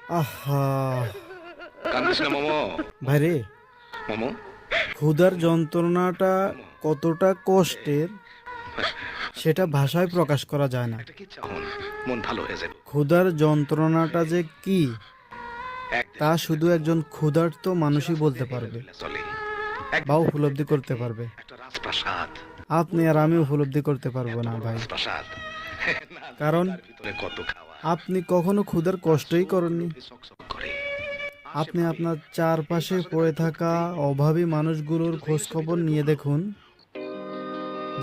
আহা কান্দিস না মামো। ভাইরে, মামো, ক্ষুধার যন্ত্রণাটা কতটা কষ্টের সেটা ভাষায় প্রকাশ করা যায় না। একটা কি চাহন, মন ভালো হয়ে যাবে। ক্ষুধার যন্ত্রণাটা যে কি এক তা দেশে শুধু একজন ক্ষুধার্ত মানুষই বলতে হেলে পারবে দুলে চলে। এক বা উপলব্ধি করতে পারবে। একটা রাজপ্রাসাদ, আপনি আর আমি উপলব্ধি করতে পারবো না ভাই, রাজপ্রাসাদ। না জানি কারণ তার ভিতরে কত খাওয়া। আপনি কখনো ক্ষুধার কষ্টই করেননি। চকচক করে। আপনি আপনার চারপাশে পড়ে থাকা অভাবী মানুষগুলোর খোঁজ খবর নিয়ে দেখুন,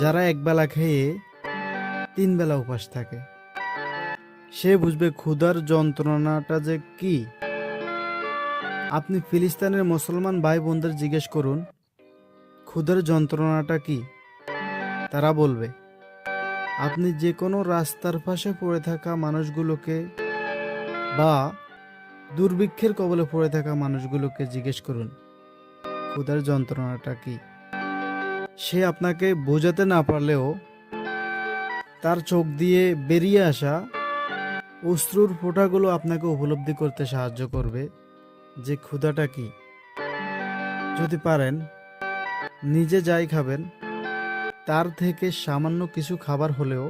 যারা একবেলা খেয়ে তিন বেলা উপাস থাকে। সে বুঝবে ক্ষুধার যন্ত্রণাটা যে কি। আপনি ফিলিস্তিনের মুসলমান ভাই বোনদের জিজ্ঞেস করুন ক্ষুধার যন্ত্রণাটা কি, তারা বলবে। আপনি যে কোনো রাস্তার পাশে পড়ে থাকা মানুষগুলোকে বা দুর্ভিক্ষের কবলে পড়ে থাকা মানুষগুলোকে জিজ্ঞেস করুন ক্ষুধার যন্ত্রণাটা কি। সে আপনাকে বোঝাতে না পারলেও তার চোখ দিয়ে বেরিয়ে আসা অশ্রুর ফোঁটাগুলো আপনাকে উপলব্ধি করতে সাহায্য করবে যে ক্ষুধাটা কি। যদি পারেন, নিজে যাই খাবেন তার থেকে সামান্য কিছু খাবার হলেও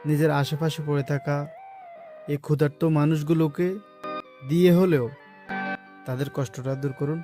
নিজের আশেপাশে পড়ে থাকা এই ক্ষুধার্ত মানুষগুলোকে দিয়ে হলেও তাদের কষ্টটা দূর করুন।